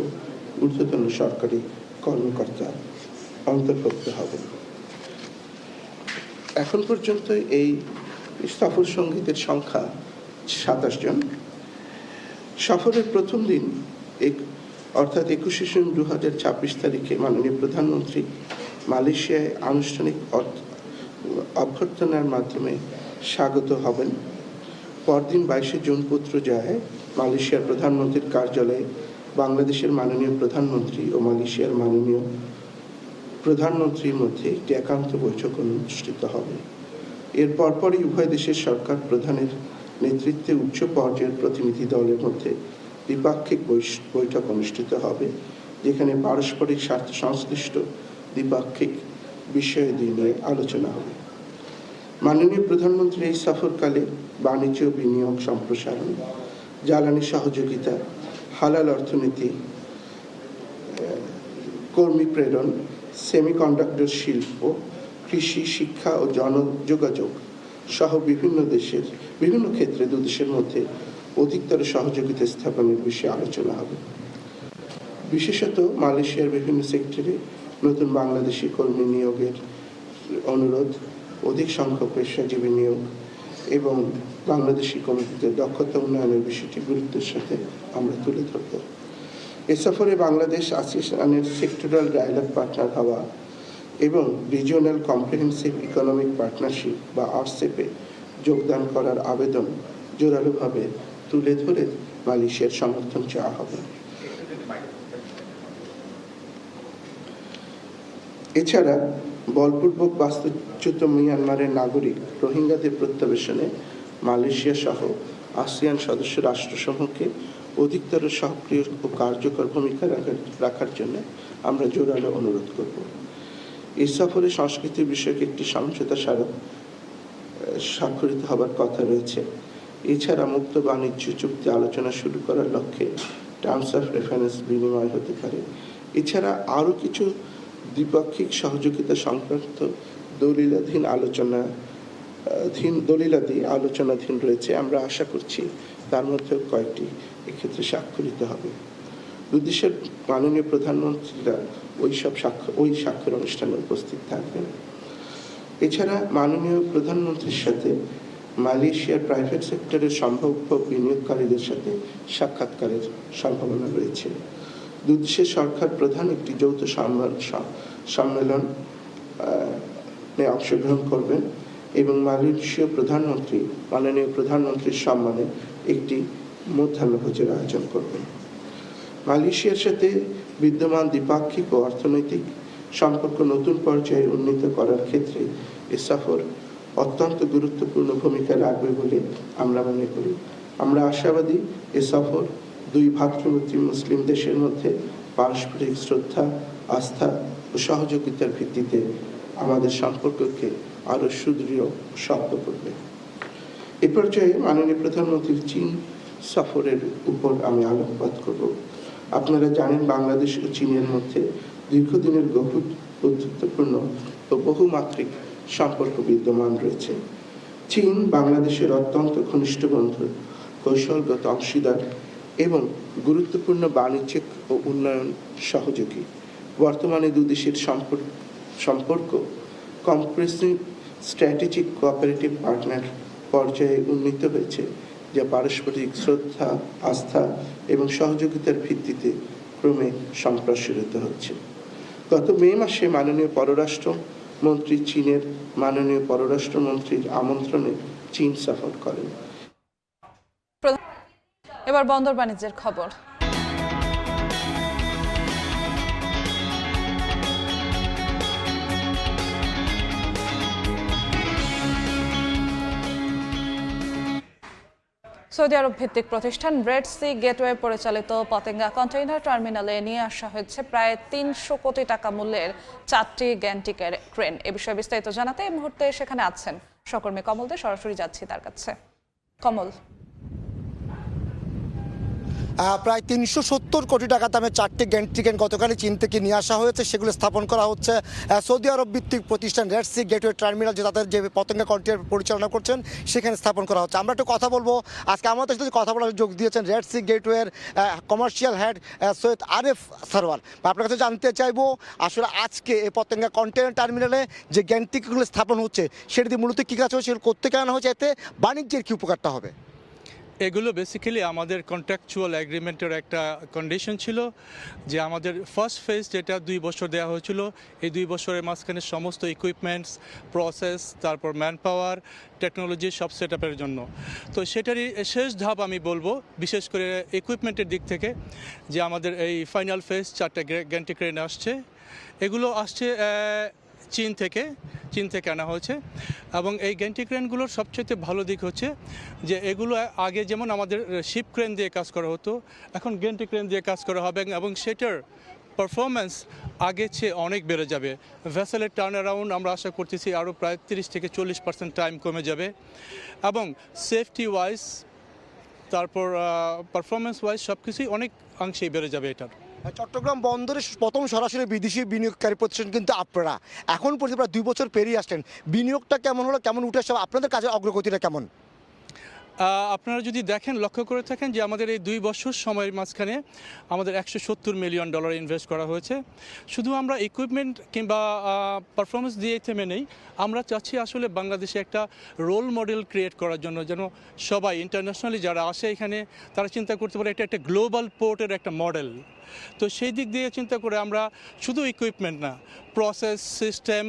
ঊর্ধ্বতন সরকারি কর্মকর্তা অন্তর্ভুক্ত হবেন। এখন পর্যন্ত এই সফর সঙ্গীদের সংখ্যা 27 জন। সফরের প্রথম দিন অর্থাৎ 21 জুন 2026 তারিখে মাননীয় প্রধানমন্ত্রী মালয়েশিয়ায় আনুষ্ঠানিক অভ্যর্থনার মাধ্যমে স্বাগত হবেন। পরদিন 22 জুন পুত্রজায়ায় মালয়েশিয়ার প্রধানমন্ত্রীর কার্যালয়ে বাংলাদেশের মাননীয় প্রধানমন্ত্রী ও মালয়েশিয়ার মাননীয় প্রধানমন্ত্রীর মধ্যে একটি একান্ত বৈঠক অনুষ্ঠিত হবে। এর পরপরই উভয় দেশের সরকার প্রধানের নেতৃত্বে উচ্চ পর্যায়ের প্রতিনিধি দলের মধ্যে দ্বিপাক্ষিক বৈঠক অনুষ্ঠিত হবে, যেখানে পারস্পরিক স্বার্থ সংশ্লিষ্ট দ্বিপাক্ষিক বিষয়াদি নিয়ে আলোচনা হবে। মাননীয় প্রধানমন্ত্রী এই সফরকালে বাণিজ্য, বিনিয়োগ, সম্প্রসারণ, জ্বালানি সহযোগিতা, হালাল অর্থনীতি, কর্মী প্রেরণ, সেমিকন্ডাক্টর শিল্প, কৃষি, শিক্ষা ও জনযোগাযোগ সহ বিভিন্ন ক্ষেত্রে দুদেশের মধ্যে অধিকতর সহযোগিতা স্থাপনের বিষয়ে আলোচনা হবে। বিশেষত মালয়েশিয়ার বিভিন্ন সেক্টরে নতুন বাংলাদেশি কর্মী নিয়োগের অনুরোধ, অধিক সংখ্যক পেশাজীবী নিয়োগ এবং বাংলাদেশি কর্মীদের দক্ষতা উন্নয়নের বিষয়টি গুরুত্বের সাথে আমরা তুলে ধরব। এ সফরে বাংলাদেশ আসিয়ানের সেক্টরাল ডায়ালগ পার্টনার হওয়া এবং রিজিওনাল কম্প্রিহেনসিভ ইকোনমিক পার্টনারশিপ বা আরসেপে যোগদান করার আবেদন জোরালোভাবে তুলে ধরে মালয়েশিয়ার সমর্থন চাওয়া হবে। এছাড়া বলপূর্বক বাস্তুচ্যুত মিয়ানমারের নাগরিক রোহিঙ্গাদের প্রত্যাবাসনে মালয়েশিয়া সহ আসিয়ান সদস্য রাষ্ট্রসমূহকে অধিকতর সক্রিয় ও কার্যকর ভূমিকা রাখার জন্য আমরা জোরালো অনুরোধ করব। এই সফরে সংস্কৃতি বিষয়ক একটি সমঝোতা স্মারক স্বাক্ষরিত হবার কথা রয়েছে, এছাড়া মুক্ত বাণিজ্য চুক্তি আলোচনা শুরু করার লক্ষ্যে টার্মস অফ রেফারেন্স বিনিময় হতে পারে। এছাড়া আরও কিছু দ্বিপাক্ষিক সহযোগিতা সংক্রান্ত দলিলাধীন রয়েছে। আমরা আশা করছি তার মধ্যে কয়েকটি এক্ষেত্রে স্বাক্ষরিত হবে। দুই দেশের মাননীয় প্রধানমন্ত্রীরা ওই স্বাক্ষর অনুষ্ঠানে উপস্থিত থাকবেন। এছাড়া মাননীয় প্রধানমন্ত্রীর সাথে মালয়েশিয়ার প্রাইভেট সেক্টরের সম্ভাব্য বিনিয়োগকারীদের সাথে সাক্ষাৎকারের সম্ভাবনা রয়েছে। দুই দেশের সরকার প্রধান একটি যৌথ সম্মেলন অংশগ্রহণ করবেন এবং মালয়েশীয় মাননীয় প্রধানমন্ত্রীর সম্মানে একটি মধ্যাহ্নভোজের আয়োজন করবেন। মালয়েশিয়ার সাথে বিদ্যমান দ্বিপাক্ষিক ও অর্থনৈতিক সম্পর্ক নতুন পর্যায়ে উন্নীত করার ক্ষেত্রে এ সফর অত্যন্ত গুরুত্বপূর্ণ ভূমিকা রাখবে বলে আমরা মনে করি। আমরা আশাবাদী এ সফর দুই ভাতৃপ্রতিম মুসলিম দেশের মধ্যে পারস্পরিক শ্রদ্ধা, আস্থা ও সহযোগিতার ভিত্তিতে আমাদের সম্পর্ককে আরও সুদৃঢ় ও শক্ত করবে। এ পর্যায়ে মাননীয় প্রধানমন্ত্রীর চীন সফরের উপর আমি আলোকপাত করব। আপনারা জানেন বাংলাদেশ ও চীনের মধ্যে দীর্ঘদিনের গভীর বন্ধুত্বপূর্ণ ও বহুমাত্রিক সম্পর্ক বিদ্যমান রয়েছে। চীন বাংলাদেশের অত্যন্ত ঘনিষ্ঠ বন্ধু, কৌশলগত অংশীদার এবং গুরুত্বপূর্ণ বাণিজ্যিক ও উন্নয়ন সহযোগী। বর্তমানে দুই দেশের সম্পর্ক কম্প্রেহেন্সিভ স্ট্র্যাটেজিক কোঅপারেটিভ পার্টনার পর্যায়ে উন্নীত হয়েছে, যা পারস্পরিক শ্রদ্ধা, আস্থা এবং সহযোগিতার ভিত্তিতে ক্রমে সম্প্রসারিত হচ্ছে। গত মে মাসে মাননীয় পররাষ্ট্রমন্ত্রী চীনের মাননীয় পররাষ্ট্রমন্ত্রীর আমন্ত্রণে চীন সফর করেন। এবার বন্দর বাণিজ্যের খবর। সৌদি আরব ভিত্তিক প্রতিষ্ঠান রেড সি গেটওয়ে পরিচালিত পতেঙ্গা কন্টেইনার টার্মিনালে নিয়ে আসা হয়েছে প্রায় ৩০০ কোটি টাকা মূল্যের 4টি গ্যান্টিকের ক্রেন। এ বিষয়ে বিস্তারিত জানাতে এই মুহূর্তে সেখানে আছেন সহকর্মী কমল দে। সরাসরি যাচ্ছি তার কাছে। কমল, প্রায় ৩৭০ কোটি টাকা দামে 4টি গ্যান্টিকেন গতকালই চীন থেকে নিয়ে আসা হয়েছে। সেগুলো স্থাপন করা হচ্ছে সৌদি আরব ভিত্তিক প্রতিষ্ঠান রেড সি গেটওয়ে টার্মিনাল, যে তাদের যে পতেঙ্গা কন্টেইনার পরিচালনা করছেন সেখানে স্থাপন করা হচ্ছে। আমরা একটু কথা বলবো। আজকে আমাদের সাথে কথা বলার যোগ দিয়েছেন রেড সি গেটওয়ের কমার্শিয়াল হেড সৈয়দ আরেফ সারওয়ার। আপনার কাছে জানতে চাইবো আসলে আজকে এই পতেঙ্গা কন্টেইনার টার্মিনালে যে গ্যান্টিকগুলো স্থাপন হচ্ছে সেটা দিয়ে মূলত কী কাজ হচ্ছে, সেগুলো কোত্থেকে আনা হচ্ছে, এতে বাণিজ্যের কী উপকারটা হবে? এগুলো বেসিক্যালি আমাদের কন্ট্রাকচুয়াল এগ্রিমেন্টের একটা কন্ডিশন ছিল যে আমাদের ফার্স্ট ফেজ যেটা 2 বছর দেওয়া হয়েছিল, এই 2 বছরের মাঝখানে সমস্ত ইকুইপমেন্টস, প্রসেস, তারপর ম্যান পাওয়ার, টেকনোলজি সব সেট আপের জন্য। তো সেটারই শেষ ধাপ আমি বলবো, বিশেষ করে ইকুইপমেন্টের দিক থেকে, যে আমাদের এই ফাইনাল ফেজ 4টা গ্যান্টি ক্রেন আসছে। এগুলো আসছে চীন থেকে আনা হয়েছে। এবং এই গ্যান্টি ক্রেনগুলোর সবচেয়ে ভালো দিক হচ্ছে যে এগুলো আগে যেমন আমাদের শিপ ক্রেন দিয়ে কাজ করা হতো, এখন গ্যান্টি ক্রেন দিয়ে কাজ করা হবে এবং সেটার পারফরমেন্স আগের চেয়ে অনেক বেড়ে যাবে। ভেসেলের টার্ন অ্যারাউন্ড আমরা আশা করতেছি আরও প্রায় 30 থেকে 40% টাইম কমে যাবে এবং সেফটি ওয়াইজ, তারপর পারফরমেন্স ওয়াইজ সব কিছুই অনেক অংশেই বেড়ে যাবে এটার। চট্টগ্রাম বন্দরে প্রথম সরাসরি বিদেশি বিনিয়োগকারী প্রতিষ্ঠান কিন্তু আপনারা। এখন পর্যন্ত প্রায় 2 বছর পেরিয়ে আসলেন, বিনিয়োগটা কেমন হলো, কেমন উঠে আসছে, আপনাদের কাজের অগ্রগতিটা কেমন? আপনারা যদি দেখেন, লক্ষ্য করে থাকেন যে আমাদের এই 2 বছর সময়ের মাঝখানে আমাদের $170 মিলিয়ন ইনভেস্ট করা হয়েছে। শুধু আমরা ইকুইপমেন্ট কিংবা পারফরমেন্স দিয়ে থেমে নেই, আমরা চাচ্ছি আসলে বাংলাদেশে একটা রোল মডেল ক্রিয়েট করার জন্য, যেন সবাই ইন্টারন্যাশনালি যারা আসে এখানে তারা চিন্তা করতে পারে এটা একটা গ্লোবাল পোর্টের একটা মডেল। তো সেই দিক দিয়ে চিন্তা করে আমরা শুধু ইকুইপমেন্ট না, প্রসেস, সিস্টেম,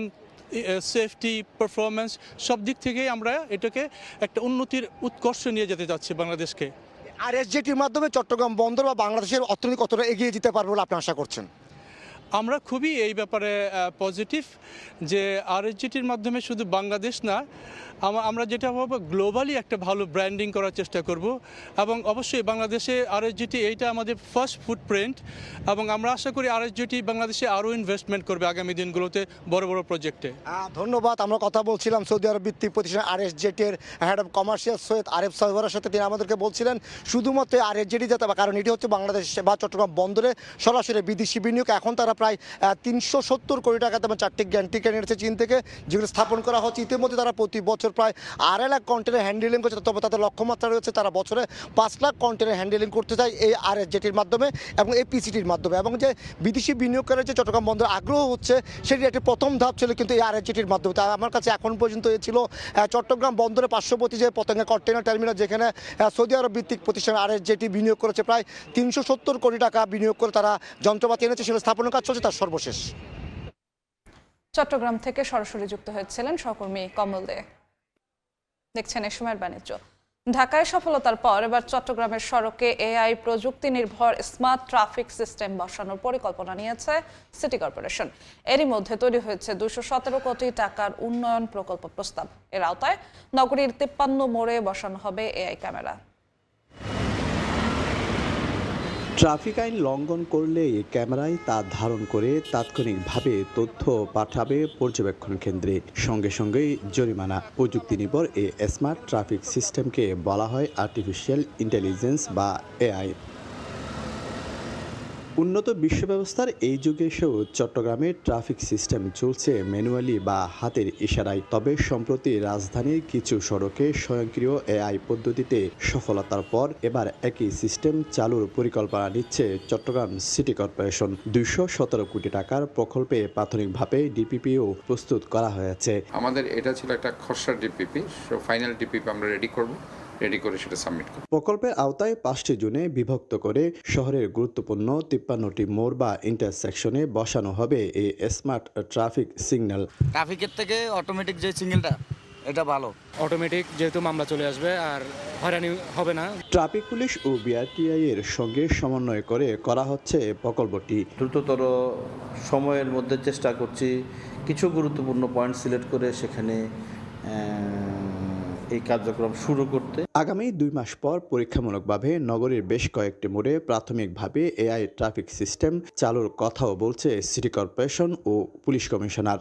সেফটি, পারফরমেন্স সব দিক থেকেই আমরা এটাকে একটা উন্নতির উৎকর্ষে নিয়ে যেতে যাচ্ছি বাংলাদেশকে। আর এসজেটির মাধ্যমে চট্টগ্রাম বন্দর বা বাংলাদেশের অর্থনীতি কতটা এগিয়ে যেতে পারবে বলে আপনি আশা করছেন? আমরা খুবই এই ব্যাপারে পজিটিভ যে আরএসজিটির মাধ্যমে শুধু বাংলাদেশ না, আমরা যেটা ভাবো গ্লোবালি একটা ভালো ব্র্যান্ডিং করার চেষ্টা করব এবং অবশ্যই বাংলাদেশে আরএসজিটি এইটা আমাদের ফার্স্ট ফুটপ্রিন্ট এবং আমরা আশা করি আরএসজিটি বাংলাদেশে আরও ইনভেস্টমেন্ট করবে আগামী দিনগুলোতে বড় বড় প্রজেক্টে। ধন্যবাদ। আমরা কথা বলছিলাম সৌদি আরব ভিত্তিক প্রতিষ্ঠান আরএসজেটির head of commercial Syed Aref সাইফারের সাথে। তিনি আমাদেরকে বলছিলেন শুধুমাত্র আরএসজেটি যেতে পারে, কারণ এটি হচ্ছে বাংলাদেশ বা চট্টগ্রাম বন্দরে সরাসরি বিদেশি বিনিয়োগ। এখন তারা প্রায় 370 কোটি টাকা দামে 4টি গ্যান্ট্রি কিনে এনেছে চীন থেকে, যেগুলো স্থাপন করা হচ্ছে। ইতিমধ্যে তারা প্রতি বছর প্রায় 2.5 লাখ কন্টেনার হ্যান্ডেলিং করছে, তবে তাদের লক্ষ্যমাত্রা রয়েছে তারা বছরে 5 লাখ কন্টেনার হ্যান্ডেলিং করতে চায় এই আরএসজেটির মাধ্যমে এবং এই পিসিটির মাধ্যমে। এবং যে বিদেশি বিনিয়োগকারীর যে চট্টগ্রাম বন্দরে আগ্রহ হচ্ছে সেটির একটি প্রথম ধাপ ছিল কিন্তু এই আরএসজেটির মাধ্যমে। তাই আমার কাছে এখন পর্যন্ত এ ছিল চট্টগ্রাম বন্দরে পার্শ্ববর্তী যে পতেঙ্গা কন্টেনার টার্মিনাল, যেখানে সৌদি আরব ভিত্তিক প্রতিষ্ঠান আরএসজেটি বিনিয়োগ করেছে প্রায় 370 কোটি টাকা বিনিয়োগ করে তারা যন্ত্রপাতি এনেছে, সেগুলো স্থাপনের কাজ চলছে তার সর্বশেষ। চট্টগ্রাম থেকে সরাসরি যুক্ত হয়েছিলেন সহকর্মী কমল দে। দেখছেন এ সময়ের বাণিজ্য। ঢাকায় সফলতার পর এবার চট্টগ্রামের সড়কে এআই প্রযুক্তি নির্ভর স্মার্ট ট্রাফিক সিস্টেম বসানোর পরিকল্পনা নিয়েছে সিটি কর্পোরেশন। এরই মধ্যে তৈরি হয়েছে 217 কোটি টাকার উন্নয়ন প্রকল্প প্রস্তাব। এর আওতায় নগরীর 53 মোড়ে বসানো হবে এআই ক্যামেরা। ট্রাফিক আইন লঙ্ঘন করলে এই ক্যামেরায় তা ধারণ করে তাৎক্ষণিকভাবে তথ্য পাঠাবে পর্যবেক্ষণ কেন্দ্রে, সঙ্গে সঙ্গেই জরিমানা। প্রযুক্তি নির্ভর এই স্মার্ট ট্রাফিক সিস্টেমকে বলা হয় আর্টিফিশিয়াল ইন্টেলিজেন্স বা এআই। উন্নত বিশ্ব ব্যবস্থার এই যুগে এসেও চট্টগ্রামের ট্রাফিক সিস্টেম চলছে ম্যানুয়ালি বা হাতের ইশারায়। তবে সম্প্রতি রাজধানীর কিছু সড়কে স্বয়ংক্রিয় এআই পদ্ধতিতে সফলতার পর এবার একই সিস্টেম চালুর পরিকল্পনা নিচ্ছে চট্টগ্রাম সিটি কর্পোরেশন। 217 কোটি টাকার প্রকল্পে প্রাথমিকভাবে ডিপিপিও প্রস্তুত করা হয়েছে। আমাদের এটা ছিল একটা খসড়া ডিপিপি, ফাইনাল ডিপিপি আমরা রেডি করে সেটা সাবমিট করব। প্রকল্পের আওতায় 5টি জোনে বিভক্ত করে শহরের গুরুত্বপূর্ণ 53টি মোড় বা ইন্টারসেকশনে বসানো হবে এই স্মার্ট ট্রাফিক সিগন্যাল। ট্রাফিকের থেকে অটোমেটিক যে সিগন্যালটা এটা ভালো, অটোমেটিক যেহেতু মামলা চলে আসবে আর হয়রানি হবে না। ট্রাফিক পুলিশ ও বিআরটিআই এর সঙ্গে সমন্বয় করে করা হচ্ছে প্রকল্পটি। দ্রুততর সময়ের মধ্যে চেষ্টা করছি কিছু গুরুত্বপূর্ণ পয়েন্ট সিলেক্ট করে সেখানে এই কার্যক্রম শুরু করতে। আগামী 2 মাস পর পরীক্ষামূলকভাবে নগরীর বেশ কয়েকটি মোড়ে প্রাথমিকভাবে এআই ট্রাফিক সিস্টেম চালুর কথাও বলছে সিটি কর্পোরেশন ও পুলিশ কমিশনার।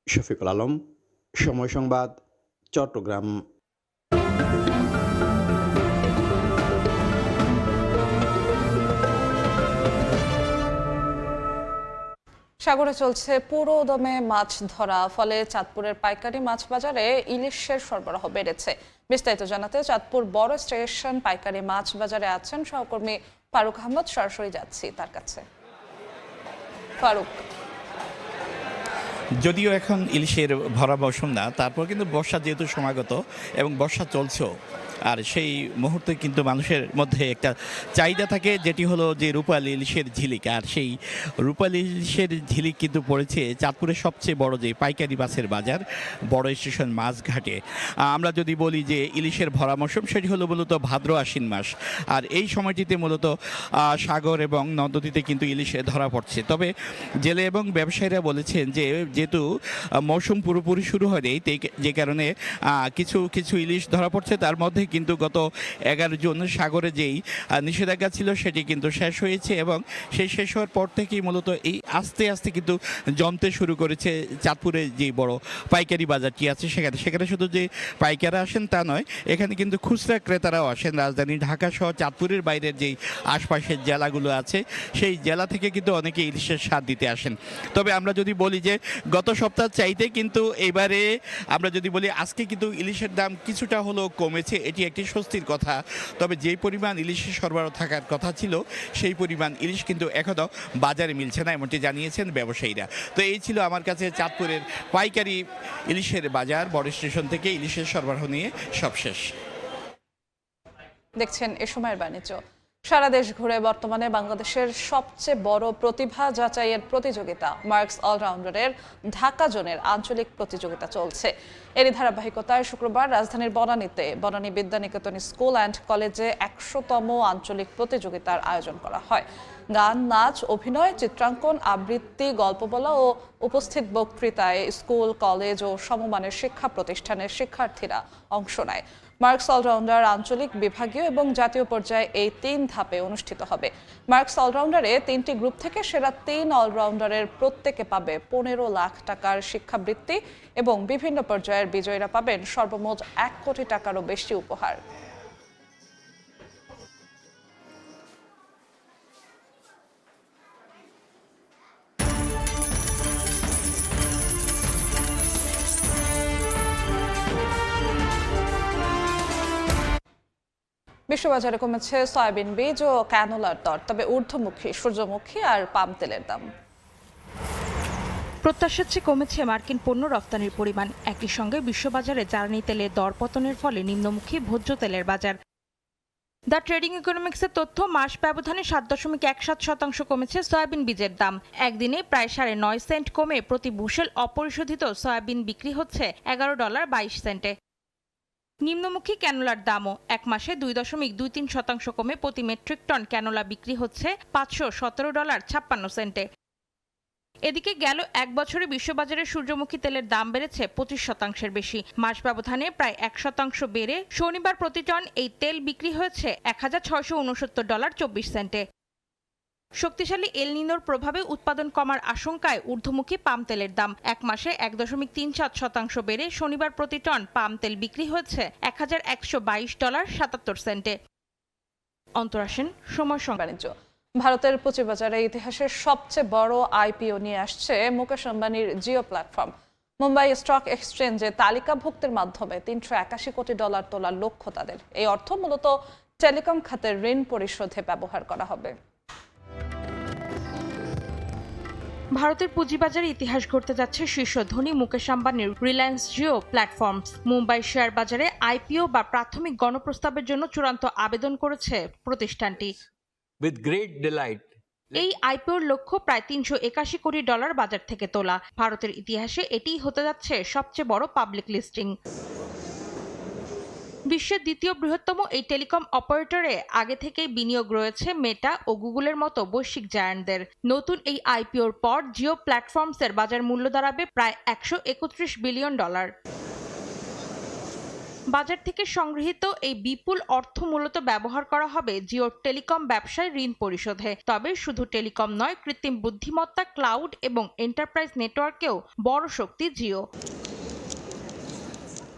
শফিকুল আলম, সময় সংবাদ, চট্টগ্রাম। সাগরে চলছে পুরো দমে মাছ ধরা, ফলে চাঁদপুরের পাইকারি মাছ বাজারে ইলিশের সরবরাহ বেড়েছে। বিস্তারিত জানাতে চাঁদপুর বড় স্টেশন পাইকারি মাছ বাজারে আছেন সহকর্মী ফারুক আহমদ। সরাসরি যাচ্ছি তার কাছে। ফারুক, যদিও এখন ইলিশের ভরা মৌসুম না, তারপর কিন্তু বর্ষা যেহেতু সমাগত এবং বর্ষা চলছেও, আর সেই মুহূর্তে কিন্তু মানুষের মধ্যে একটা চাহিদা থাকে, যেটি হলো যে রূপালী ইলিশের ঝিলিক। আর সেই রূপালী ইলিশের ঝিলিক কিন্তু পড়েছে চাঁদপুরের সবচেয়ে বড় যে পাইকারি মাছের বাজার বড় স্টেশন মাছঘাটে। আমরা যদি বলি যে ইলিশের ভরা মৌসুম, সেটি হলো মূলত ভাদ্র আশ্বিন মাস, আর এই সময়টিতে মূলত সাগর এবং নদীতে কিন্তু ইলিশে ধরা পড়ছে। তবে জেলে এবং ব্যবসায়ীরা বলেছেন যে যেহেতু মৌসুম পুরোপুরি শুরু হয়নি, যে কারণে কিছু কিছু ইলিশ ধরা পড়ছে। তার মধ্যে কিন্তু গত 11 জুন সাগরে যেই নিষেধাজ্ঞা ছিল সেটি কিন্তু শেষ হয়েছে, এবং সেই শেষ হওয়ার পর থেকেই মূলত এই আস্তে আস্তে কিন্তু জমতে শুরু করেছে চাঁদপুরে যে বড় পাইকারি বাজারটি আছে সেখানে শুধু যে পাইকাররা আসেন তা নয়, এখানে কিন্তু খুচরা ক্রেতারাও আসেন। রাজধানী ঢাকা সহ চাঁদপুরের বাইরের যেই আশপাশের জেলাগুলো আছে সেই জেলা থেকে কিন্তু অনেকে ইলিশের স্বাদ দিতে আসেন। তবে আমরা যদি বলি যে গত সপ্তাহ চাইতে কিন্তু এবারে আমরা যদি বলি আজকে কিন্তু ইলিশের দাম কিছুটা হলেও কমেছে, এটি একটি স্বস্তির কথা। তবে যে পরিমাণ ইলিশের সরবরাহ থাকার কথা ছিল সেই পরিমাণ ইলিশ কিন্তু এখনও বাজারে মিলছে না, এমনটি জানিয়েছেন ব্যবসায়ীরা। তো এই ছিল আমার কাছে চাঁদপুরের পাইকারি ইলিশের বাজার বড় স্টেশন থেকে ইলিশের সরবরাহ নিয়ে সব শেষ। দেখছেন এ সময়ের বাণিজ্য। সারা দেশ ঘুরে বর্তমানে বাংলাদেশের সবচেয়ে বড় প্রতিভা যাচাইয়ের প্রতিযোগিতা মার্কস অলরাউন্ডারের ঢাকা জোনের আঞ্চলিক প্রতিযোগিতা চলছে। এরই ধারাবাহিকতায় শুক্রবার রাজধানীর বনানীতে বনানী বিদ্যানিকেতন স্কুল অ্যান্ড কলেজে 100তম আঞ্চলিক প্রতিযোগিতার আয়োজন করা হয়। গান, নাচ, অভিনয়, চিত্রাঙ্কন, আবৃত্তি, গল্প বলা ও উপস্থিত বক্তৃতায় স্কুল, কলেজ ও সমমানের শিক্ষা প্রতিষ্ঠানের শিক্ষার্থীরা অংশ নেয়। মার্কস অলরাউন্ডার আঞ্চলিক, বিভাগীয় এবং জাতীয় পর্যায়ে এই 3 ধাপে অনুষ্ঠিত হবে। মার্কস অলরাউন্ডারে 3টি গ্রুপ থেকে সেরা 3 অলরাউন্ডারের প্রত্যেকে পাবে 15 লাখ টাকার শিক্ষাবৃত্তি এবং বিভিন্ন পর্যায়ের বিজয়ীরা পাবেন সর্বমোট 1 কোটি টাকারও বেশি উপহার। বিশ্ববাজারে কমেছে সয়াবিন বীজ ও ক্যানোলার দর, তবে ঊর্ধ্বমুখী সূর্যমুখী আর পাম তেলের দাম। প্রত্যাশার চেয়ে কমেছে মার্কিন পণ্য রপ্তানির পরিমাণ। একই সঙ্গে বিশ্ববাজারে জ্বালানি তেলের দর পতনের ফলে নিম্নমুখী ভোজ্য তেলের বাজার। দ্য ট্রেডিং ইকোনমিক্সের তথ্য, মাস ব্যবধানে 7.17% কমেছে সয়াবিন বীজের দাম। একদিনে প্রায় 9.5 সেন্ট কমে প্রতি বুশেল অপরিশোধিত সয়াবিন বিক্রি হচ্ছে $11.22। নিম্নমুখী ক্যানোলার দামও এক মাসে 2.23% কমে প্রতি মেট্রিক টন ক্যানোলা বিক্রি হচ্ছে $517.56। এদিকে গেল এক বছরে বিশ্ববাজারে সূর্যমুখী তেলের দাম বেড়েছে 25% বেশি। মাস ব্যবধানে প্রায় 1% বেড়ে শনিবার প্রতি টন এই তেল বিক্রি হয়েছে $1669.24। শক্তিশালী এল নিনোর প্রভাবে উৎপাদন কমার আশঙ্কায় ঊর্ধ্বমুখী পাম তেলের দাম এক মাসে 1.37% বেড়ে শনিবার প্রতি টন পাম তেল বিক্রি হয়েছে $1122.77। অন্তরাসেন, সময় সংবাদ। ভারতের পুঁজিবাজারে ইতিহাসের সবচেয়ে বড় আইপিও নিয়ে আসছে মুকেশ আম্বানির জিও প্ল্যাটফর্ম। মুম্বাই স্টক এক্সচেঞ্জে তালিকাভুক্তির মাধ্যমে $381 কোটি তোলার লক্ষ্য তাদের। এই অর্থ মূলত টেলিকম খাতের ঋণ পরিশোধে ব্যবহার করা হবে। ভারতের পুঁজিবাজারে ইতিহাস গড়তে যাচ্ছে শীর্ষ ধনী মুকেশ আম্বানির রিলায়েন্স জিও প্ল্যাটফর্মস। মুম্বাই শেয়ার বাজারে আইপিও বা প্রাথমিক গণপ্রস্তাবের জন্য চূড়ান্ত আবেদন করেছে প্রতিষ্ঠানটি। এই আইপিওর লক্ষ্য প্রায় $381 কোটি বাজার থেকে তোলা। ভারতের ইতিহাসে এটিই হতে যাচ্ছে সবচেয়ে বড় পাবলিক লিস্টিং। বিশ্বের দ্বিতীয় বৃহত্তম এই টেলিকম অপারেটরে আগে থেকেই বিনিয়োগ রয়েছে মেটা ও গুগলের মতো বৈশ্বিক জায়ান্টদের। নতুন এই আইপিওর পর জিও প্ল্যাটফর্মসের বাজার মূল্য দাঁড়াবে প্রায় $131 বিলিয়ন। বাজার থেকে সংগৃহীত এই বিপুল অর্থ মূলত ব্যবহার করা হবে জিওর টেলিকম ব্যবসায় ঋণ পরিশোধে। তবে শুধু টেলিকম নয়, কৃত্রিম বুদ্ধিমত্তা, ক্লাউড এবং এন্টারপ্রাইজ নেটওয়ার্কেও বড় শক্তি জিও।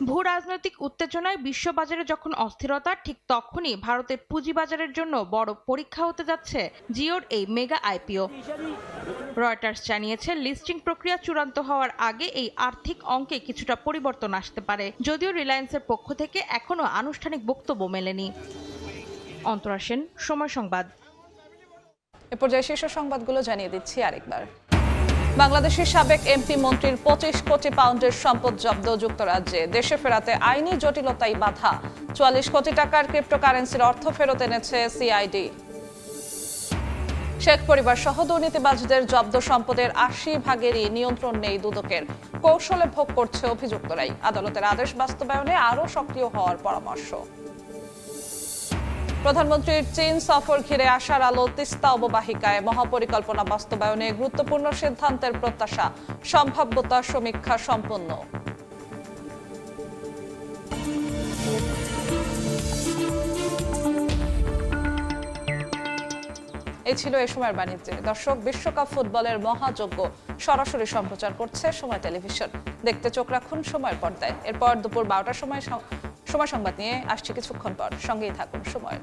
ভূ রাজনৈতিক উত্তেজনায় বিশ্ববাজারে যখন অস্থিরতা, ঠিক তখনই ভারতের পুঁজিবাজারের জন্য বড় পরীক্ষা হতে যাচ্ছে জিওর এই মেগা আইপিও। রয়টার্স জানিয়েছে, লিস্টিং প্রক্রিয়া চূড়ান্ত হওয়ার আগে এই আর্থিক অঙ্কে কিছুটা পরিবর্তন আসতে পারে, যদিও রিলায়েন্সের পক্ষ থেকে এখনো আনুষ্ঠানিক বক্তব্য মেলেনি। অন্তরাসেন, সময় সংবাদ। এ পর্যায়ে শীর্ষ সংবাদগুলো জানিয়ে দিচ্ছি আরেকবার। বাংলাদেশের সাবেক এমপি মন্ত্রীর 25 কোটি পাউন্ডের সম্পদ জব্দ যুক্তরাজ্যে। দেশে ফেরাতে আইনি জটিলতাই বাধা। 44 কোটি টাকার ক্রিপ্টোকারেন্সির অর্থ ফেরত এনেছে সিআইডি। শেখ পরিবার সহ দুর্নীতিবাজদের জব্দ সম্পদের 80% নিয়ন্ত্রণ নেই দুদকের। কৌশলে ভোগ করছে অভিযুক্তরাই। আদালতের আদেশ বাস্তবায়নে আরও সক্রিয় হওয়ার পরামর্শ। প্রধানমন্ত্রীর চীন সফর ঘিরে আশার আলো তিস্তা অববাহিকায়। মহাপরিকল্পনা বাস্তবায়নে গুরুত্বপূর্ণ সিদ্ধান্তের প্রত্যাশা। সম্ভাব্যতা সমীক্ষা সম্পন্ন। এই ছিল এ সময়ের বাণিজ্যে। দর্শক, বিশ্বকাপ ফুটবলের মহাযজ্ঞ সরাসরি সম্প্রচার করছে সময় টেলিভিশন। দেখতে চোখ রাখুন সময়ের পর্দায়। এরপর দুপুর 12টার সময় সংবাদ নিয়ে আসছে কিছুক্ষণ পর। সঙ্গেই থাকুন সময়ের।